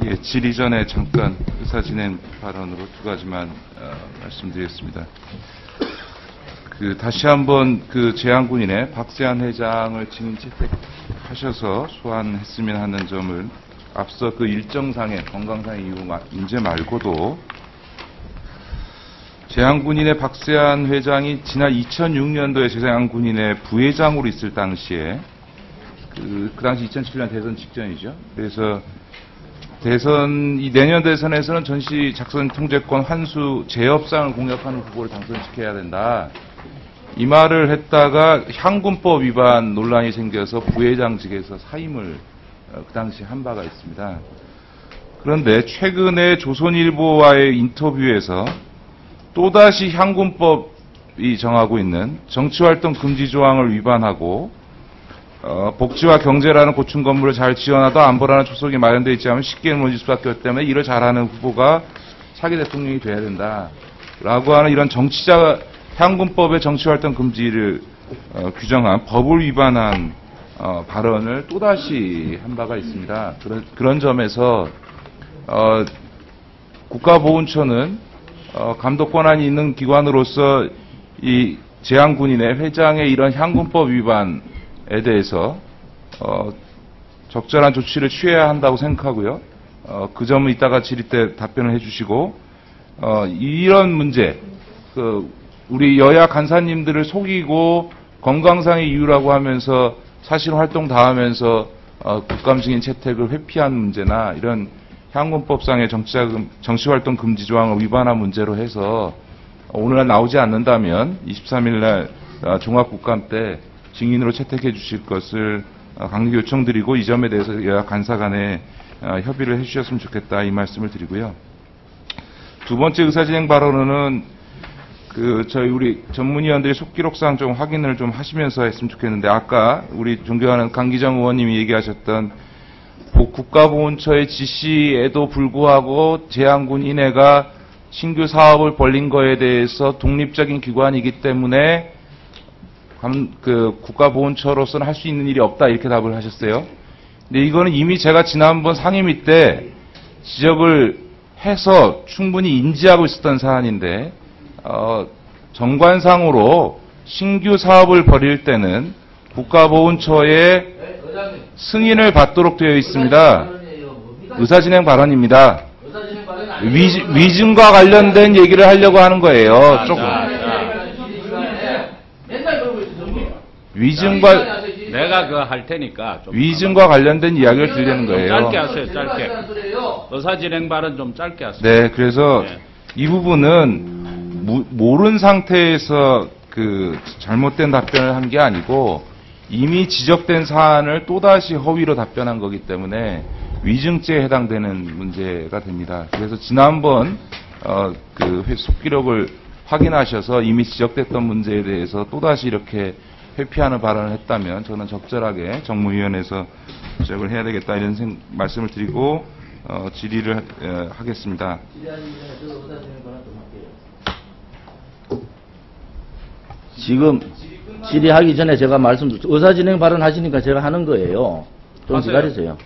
예, 질의 전에 잠깐 의사진행 발언으로 두 가지만 말씀드리겠습니다. 다시 한번 재향군인의 박세한 회장을 증인 채택하셔서 소환했으면 하는 점을 앞서 일정상의 건강상의 이유 문제 말고도 재향군인의 박세한 회장이 지난 2006년도에 재향군인의 부회장으로 있을 당시에 그 당시 2007년 대선 직전이죠. 그래서 이 내년 대선에서는 전시 작전 통제권 환수 재협상을 공약하는 후보를 당선시켜야 된다. 이 말을 했다가 향군법 위반 논란이 생겨서 부회장직에서 사임을 그 당시 한 바가 있습니다. 그런데 최근에 조선일보와의 인터뷰에서 또다시 향군법이 정하고 있는 정치활동 금지 조항을 위반하고 복지와 경제라는 고층 건물을 잘 지어놔도 안보라는 초석이 마련되어 있지 않으면 쉽게 무너질 수밖에 없기 때문에 이를 잘하는 후보가 차기 대통령이 돼야 된다라고 하는 이런 향군법의 정치활동 금지를 규정한 법을 위반한 발언을 또다시 한 바가 있습니다. 그런 점에서 국가보훈처는 감독 권한이 있는 기관으로서 이 재향군인의 회장의 이런 향군법 위반에 대해서 적절한 조치를 취해야 한다고 생각하고요. 그 점은 이따가 질의 때 답변을 해주시고 이런 문제, 우리 여야 간사님들을 속이고 건강상의 이유라고 하면서 사실 활동 다 하면서 국감 증인 채택을 회피한 문제나 이런 향군법상의 정치활동 금지 조항을 위반한 문제로 해서 오늘날 나오지 않는다면 23일 날 종합국감 때 증인으로 채택해 주실 것을 강력히 요청드리고 이 점에 대해서 여야 간사 간에 협의를 해 주셨으면 좋겠다 이 말씀을 드리고요. 두 번째 의사진행 발언은 저희 우리 전문위원들이 속기록상 좀 확인을 좀 하시면서 했으면 좋겠는데 아까 우리 존경하는 강기정 의원님이 얘기하셨던 국가보훈처의 지시에도 불구하고 재향군인회가 신규 사업을 벌린 거에 대해서 독립적인 기관이기 때문에 국가보훈처로서는 할 수 있는 일이 없다 이렇게 답을 하셨어요. 근데 이거는 이미 제가 지난번 상임위 때 지적을 해서 충분히 인지하고 있었던 사안인데 정관상으로 신규 사업을 벌일 때는 국가보훈처의 승인을 받도록 되어 있습니다. 의사진행 발언입니다. 위증과 관련된 얘기를 하려고 하는 거예요. 조금. 위증과 내가 할 테니까 좀 위증과 관련된 이야기를 드리는 거예요. 짧게 하세요. 짧게. 의사진행 발언 좀 짧게 하세요. 네, 그래서 이 부분은 모른 상태에서 잘못된 답변을 한 게 아니고 이미 지적된 사안을 또다시 허위로 답변한 거기 때문에 위증죄에 해당되는 문제가 됩니다. 그래서 지난번 속기록을 확인하셔서 이미 지적됐던 문제에 대해서 또다시 이렇게 회피하는 발언을 했다면 저는 적절하게 정무위원회에서 지적을 해야 되겠다 이런 말씀을 드리고 질의를 하겠습니다. 지금 질의하기 전에 제가 의사진행 발언 하시니까 제가 하는 거예요. 좀 기다리세요.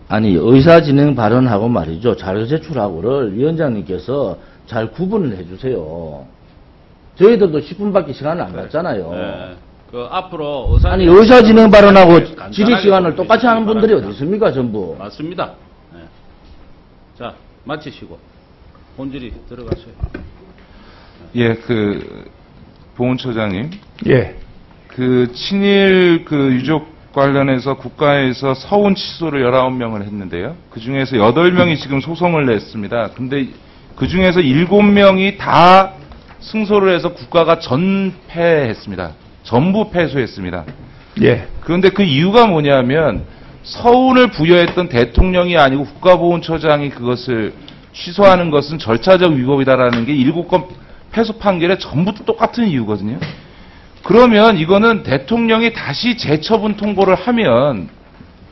아니 의사진행 발언하고 말이죠. 자료 제출하고를 위원장님께서 잘 구분을 해주세요. 저희들도 10분밖에 시간을 안 갖잖아요. 네. 앞으로 의사진행 발언하고 질의 시간을 똑같이 하는 분들이 어디 있습니까, 전부? 맞습니다. 네. 자, 마치시고 본질이 들어가세요. 예, 보훈처장님. 예. 친일 유족 관련해서 국가에서 서운 취소를 19명을 했는데요. 그 중에서 8명이 지금 소송을 냈습니다. 근데 그 중에서 7명이 다 승소를 해서 국가가 전패했습니다. 전부 패소했습니다. 예. 그런데 그 이유가 뭐냐면 서운을 부여했던 대통령이 아니고 국가보훈처장이 그것을 취소하는 것은 절차적 위법이다라는 게 7건 패소 판결에 전부 똑같은 이유거든요. 그러면 이거는 대통령이 다시 재처분 통보를 하면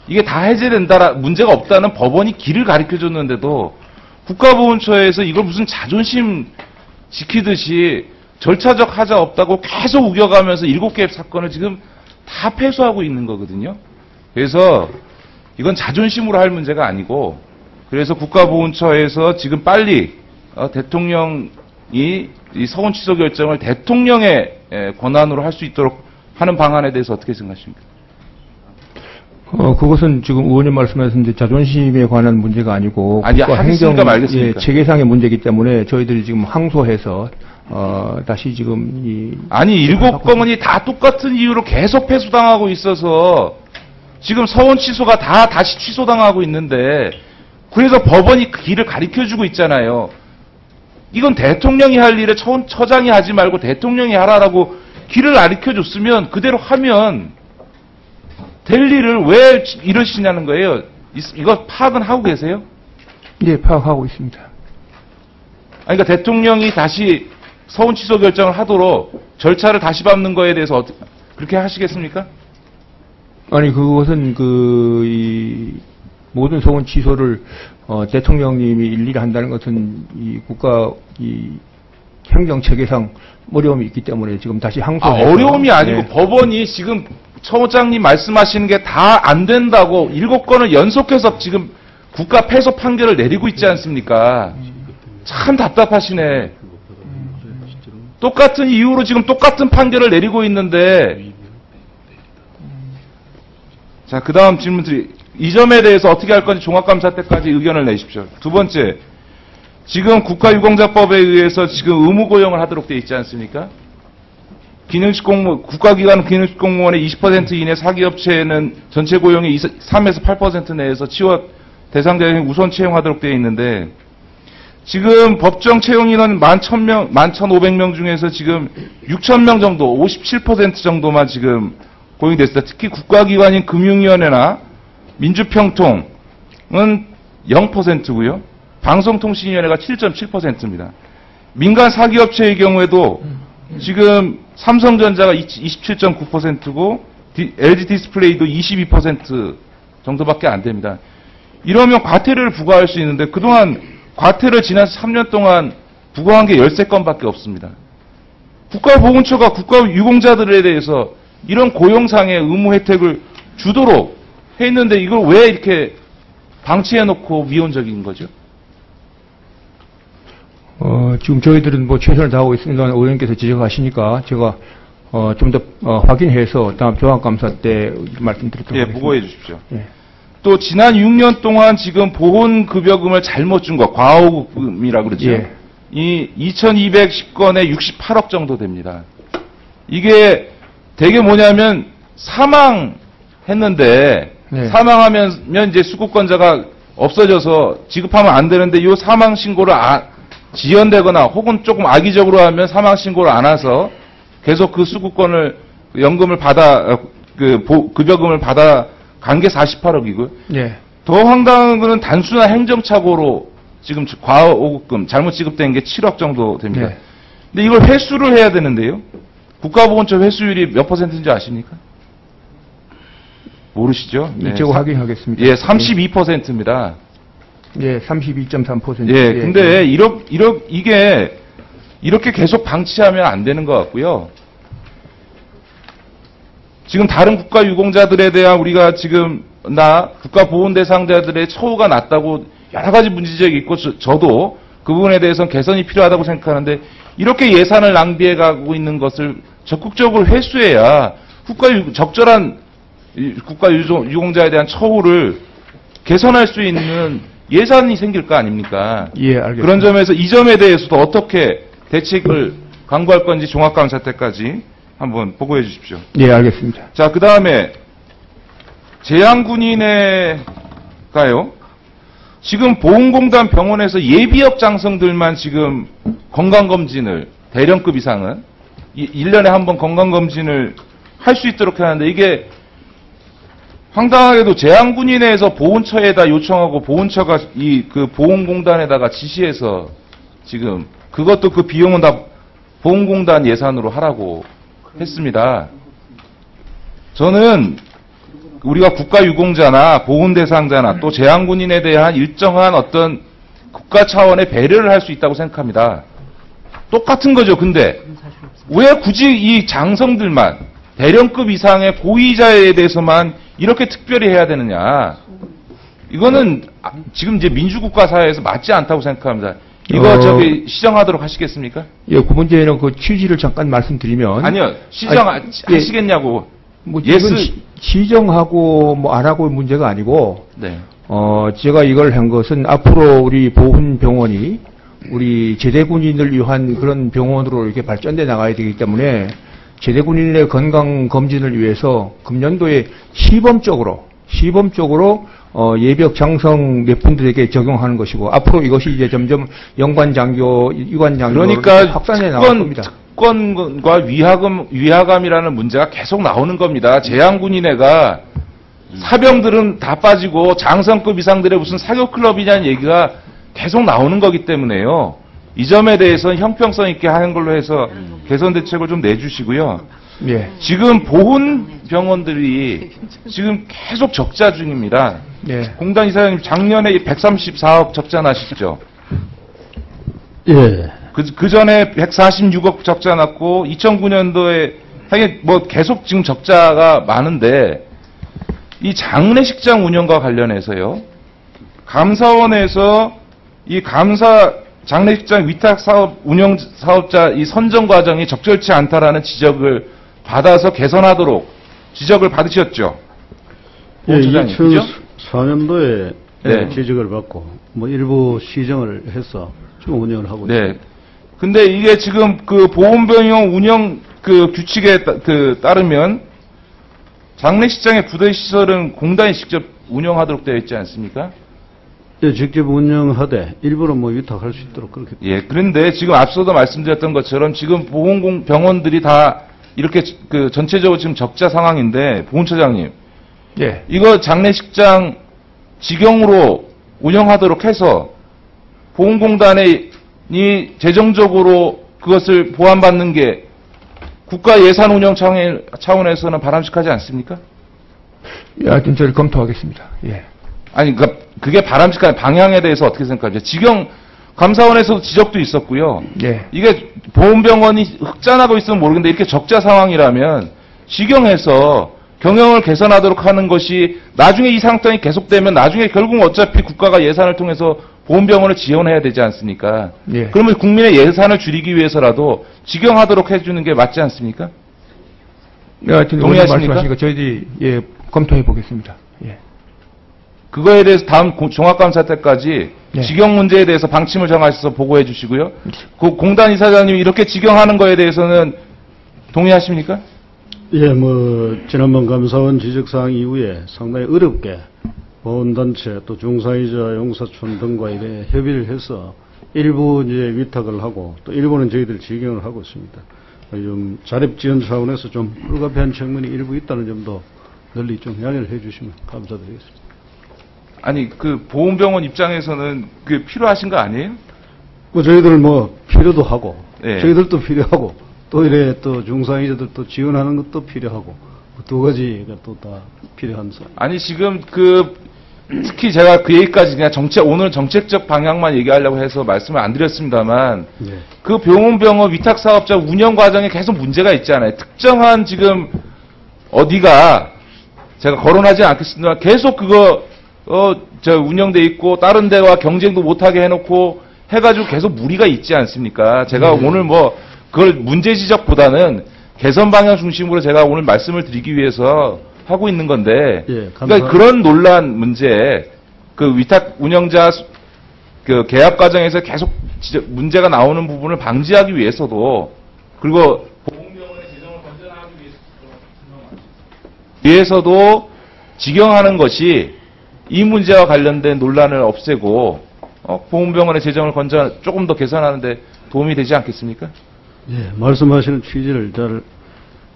이게 다 해제된다, 문제가 없다는 법원이 길을 가르쳐줬는데도 국가보훈처에서 이걸 무슨 자존심 지키듯이 절차적 하자 없다고 계속 우겨가면서 7개의 사건을 지금 다 패소하고 있는 거거든요. 그래서 이건 자존심으로 할 문제가 아니고 그래서 국가보훈처에서 지금 빨리 대통령이 이 서훈 취소 결정을 대통령의 권한으로 할 수 있도록 하는 방안에 대해서 어떻게 생각하십니까? 그것은 지금 의원님 말씀하신 이제 자존심에 관한 문제가 아니고 아니, 국가 하겠습니까? 말겠습니까? 체계상의 문제이기 때문에 저희들이 지금 항소해서 다시 지금 아니 7건이 다 똑같은 이유로 계속 패소당하고 있어서 지금 서훈 취소가 다 다시 취소당하고 있는데 그래서 법원이 그 길을 가리켜주고 있잖아요. 이건 대통령이 할 일을 처장이 하지 말고 대통령이 하라라고 길을 가리켜줬으면 그대로 하면 될 일을 왜 이러시냐는 거예요. 이거 파악은 하고 계세요? 예, 파악하고 있습니다. 아니, 그러니까 대통령이 다시 서훈 취소 결정을 하도록 절차를 다시 밟는 거에 대해서 그렇게 하시겠습니까? 아니, 그것은 이 모든 서훈 취소를 대통령님이 일일이 한다는 것은 이 국가 행정 체계상 어려움이 있기 때문에 지금 다시 항소해서 어려움이 아니고 네. 법원이 지금 처장님 말씀하시는 게 다 안 된다고 7건을 연속해서 지금 국가 패소 판결을 내리고 있지 않습니까? 참 답답하시네. 똑같은 이유로 지금 똑같은 판결을 내리고 있는데 자, 그 다음 질문 이 점에 대해서 어떻게 할 건지 종합감사 때까지 의견을 내십시오. 두 번째, 지금 국가유공자법에 의해서 지금 의무 고용을 하도록 되어 있지 않습니까? 국가기관 기능식 공무원의 20% 이내 사기업체는 전체 고용의 3에서 8% 내에서 치워 대상자에 우선 채용하도록 되어 있는데 지금 법정 채용 인원 11,500명 중에서 지금 6,000명 정도, 57% 정도만 지금 고용이 됐습니다. 특히 국가기관인 금융위원회나 민주평통은 0%고요. 방송통신위원회가 7.7%입니다. 민간 사기업체의 경우에도 지금 삼성전자가 27.9%고 LG 디스플레이도 22% 정도밖에 안 됩니다. 이러면 과태료를 부과할 수 있는데 그동안 과태료를 지난 3년 동안 부과한 게 13건밖에 없습니다. 국가보훈처가 국가유공자들에 대해서 이런 고용상의 의무 혜택을 주도록 했는데 이걸 왜 이렇게 방치해놓고 미온적인 거죠? 지금 저희들은 뭐 최선을 다하고 있습니다. 의원님께서 지적하시니까 제가 좀 더 확인해서 다음 종합감사 때 말씀드리도록 하겠습니다. 보고해 주십시오. 예. 또 지난 6년 동안 지금 보훈급여금을 잘못 준 거, 과오금이라고 그러죠. 예. 이 2210건에 68억 정도 됩니다. 이게 되게 뭐냐면 사망했는데 네. 사망하면 이제 수급권자가 없어져서 지급하면 안 되는데 이 사망 신고를 지연되거나 혹은 조금 악의적으로 하면 사망 신고를 안 해서 계속 그 수급권을 연금을 받아 급여금을 받아 간 게 48억이고요. 네. 더 황당한 거는 단순한 행정착오로 지금 과오금 잘못 지급된 게 7억 정도 됩니다. 네. 근데 이걸 회수를 해야 되는데요. 국가보훈처 회수율이 몇 %인지 아십니까? 모르시죠? 네. 제가 확인하겠습니다. 예, 32%입니다. 예, 32.3%. 예, 근데 이게 이렇게 계속 방치하면 안 되는 것 같고요. 지금 다른 국가 유공자들에 대한 우리가 지금 국가 보훈 대상자들의 처우가 낮다고 여러 가지 문제점이 있고 저도 그 부분에 대해서는 개선이 필요하다고 생각하는데 이렇게 예산을 낭비해 가고 있는 것을 적극적으로 회수해야 적절한 국가 유공자에 대한 처우를 개선할 수 있는 예산이 생길 거 아닙니까? 예, 알겠습니다. 그런 점에서 이 점에 대해서도 어떻게 대책을 강구할 건지 종합감사 때까지 한번 보고해 주십시오. 예, 알겠습니다. 자, 그 다음에 재향군인회가요. 지금 보훈공단 병원에서 예비역 장성들만 지금 건강검진을 대령급 이상은 1년에 한 번 건강검진을 할 수 있도록 하는데 이게 황당하게도 재향군인회에서 보훈처에다 요청하고 보훈처가 그 보훈공단에다가 지시해서 지금 그것도 그 비용은 다 보훈공단 예산으로 하라고 했습니다. 저는 우리가 국가유공자나 보훈대상자나 또 재향군인에 대한 일정한 어떤 국가 차원의 배려를 할 수 있다고 생각합니다. 똑같은 거죠. 근데 왜 굳이 이 장성들만 대령급 이상의 고위자에 대해서만 이렇게 특별히 해야 되느냐. 이거는 지금 이제 민주국가 사회에서 맞지 않다고 생각합니다. 이거 저기 시정하도록 하시겠습니까? 예, 그 문제는 그 취지를 잠깐 말씀드리면. 아니요, 시정하시겠냐고. 뭐, 이건 시정하고 뭐 안 하고 문제가 아니고. 네. 제가 이걸 한 것은 앞으로 우리 보훈병원이 우리 제대군인을 위한 그런 병원으로 이렇게 발전돼 나가야 되기 때문에 제대군인의 건강 검진을 위해서 금년도에 시범적으로 예벽 장성 몇 분들에게 적용하는 것이고 앞으로 이것이 이제 점점 연관장교, 유관장교 그러니까 확산해 나갈 겁니다. 특권과 위화감이라는 문제가 계속 나오는 겁니다. 제한군인회가 사병들은 다 빠지고 장성급 이상들의 무슨 사교클럽이냐는 얘기가 계속 나오는 거기 때문에요. 이 점에 대해서는 형평성 있게 하는 걸로 해서 개선 대책을 좀 내주시고요. 예. 지금 보훈병원들이 지금 계속 적자 중입니다. 예. 공단 이사장님 작년에 134억 적자 나시죠? 예. 그 전에 146억 적자 났고 2009년도에 하긴 뭐 계속 지금 적자가 많은데 이 장례식장 운영과 관련해서요. 감사원에서 이 장례식장 위탁 사업 운영 사업자 이 선정 과정이 적절치 않다라는 지적을 받아서 개선하도록 지적을 받으셨죠. 예, 그죠? 2004년도에 네. 지적을 받고 뭐 일부 시정을 해서 지금 운영을 하고 있습니다. 네. 근데 이게 지금 그 보훈병원 운영 그 규칙에 따르면 장례식장의 부대 시설은 공단이 직접 운영하도록 되어 있지 않습니까? 예, 직접 운영하되 일부러 뭐 위탁할 수 있도록 그렇게. 예. 그런데 지금 앞서도 말씀드렸던 것처럼 지금 보훈병원들이 다 이렇게 그 전체적으로 지금 적자 상황인데 보훈처장님, 예. 이거 장례식장 직영으로 운영하도록 해서 보훈공단이 재정적으로 그것을 보완받는 게 국가 예산 운영 차원에서는 바람직하지 않습니까? 예, 하여튼 저를 검토하겠습니다. 예. 아니, 그게 바람직한 방향에 대해서 어떻게 생각하세요? 직영 감사원에서도 지적도 있었고요. 예. 이게 보훈병원이 흑자나고 있으면 모르겠는데 이렇게 적자 상황이라면 직영해서 경영을 개선하도록 하는 것이 나중에 이 상황이 계속되면 나중에 결국 어차피 국가가 예산을 통해서 보훈병원을 지원해야 되지 않습니까? 예. 그러면 국민의 예산을 줄이기 위해서라도 직영하도록 해주는 게 맞지 않습니까? 네, 하여튼 동의하십니까? 말씀하시니까 저희들이 예, 검토해 보겠습니다. 예. 그거에 대해서 다음 종합감사 때까지 네. 직영 문제에 대해서 방침을 정하셔서 보고해 주시고요. 그 공단 이사장님이 이렇게 직영하는 거에 대해서는 동의하십니까? 예, 뭐 지난번 감사원 지적사항 이후에 상당히 어렵게 보훈단체 또 중사이자 용사촌 등과 이래 협의를 해서 일부 이제 위탁을 하고 또 일부는 저희들 직영을 하고 있습니다. 좀 자립 지원 차원에서 좀 불가피한 측면이 일부 있다는 점도 널리 좀 양해를 해주시면 감사드리겠습니다. 아니 그 보훈병원 입장에서는 그 필요하신 거 아니에요? 뭐 저희들 뭐 필요도 하고 예. 저희들도 필요하고 또 이래 또 중상이자들 또 지원하는 것도 필요하고 두 가지가 또 다 필요한 사. 아니 지금 그 특히 제가 그 얘기까지 그냥 오늘 정책적 방향만 얘기하려고 해서 말씀을 안 드렸습니다만 네. 그 보훈병원 위탁 사업자 운영 과정에 계속 문제가 있잖아요. 특정한 지금 어디가 제가 거론하지 않겠습니다만 계속 그거 운영돼 있고 다른 데와 경쟁도 못하게 해놓고 해가지고 계속 무리가 있지 않습니까? 제가 오늘 뭐 그걸 문제 지적보다는 개선 방향 중심으로 제가 오늘 말씀을 드리기 위해서 하고 있는 건데, 예, 그러니까 그런 논란 문제, 그 위탁 운영자 그 계약 과정에서 계속 문제가 나오는 부분을 방지하기 위해서도 그리고 보훈병원의 재정을 건전하기 위해서도 직영하는 것이 이 문제와 관련된 논란을 없애고 보훈병원의 재정을 조금 더 개선하는데 도움이 되지 않겠습니까? 예, 말씀하시는 취지를 잘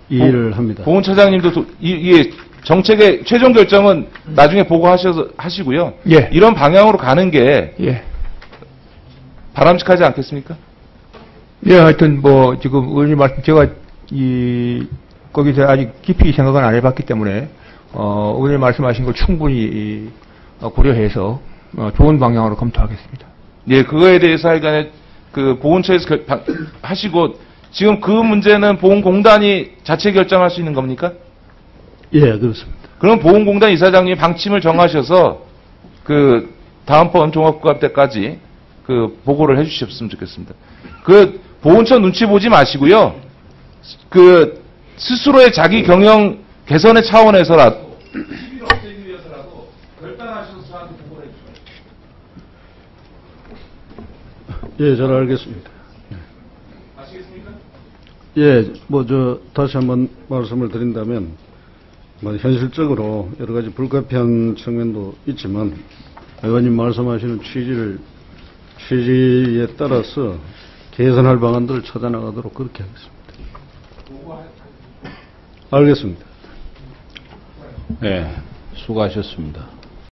이해를 합니다. 보훈처장님도 이 정책의 최종 결정은 나중에 하시고요. 예. 이런 방향으로 가는 게 예. 바람직하지 않겠습니까? 예, 하여튼 뭐 지금 의원님 말씀 제가 거기서 아직 깊이 생각은 안 해봤기 때문에 의원님 말씀하신 걸 충분히 고려해서 좋은 방향으로 검토하겠습니다. 예, 그거에 대해서 하여간에 그 보훈처에서 하시고 지금 그 문제는 보훈공단이 자체 결정할 수 있는 겁니까? 예, 그렇습니다. 그럼 보훈공단 이사장님이 방침을 정하셔서 그 다음번 종합국감 때까지 그 보고를 해주셨으면 좋겠습니다. 그 보훈처 눈치 보지 마시고요. 그 스스로의 자기 경영 개선의 차원에서라도 시비를 없애기 위해서라도 결단하셔서 저한테 보고를 해주셔야 돼요. 예, 잘 알겠습니다. 아시겠습니까? 예, 다시 한번 말씀을 드린다면, 현실적으로 여러 가지 불가피한 측면도 있지만, 의원님 말씀하시는 취지에 따라서 개선할 방안들을 찾아나가도록 그렇게 하겠습니다. 알겠습니다. 네, 수고하셨습니다.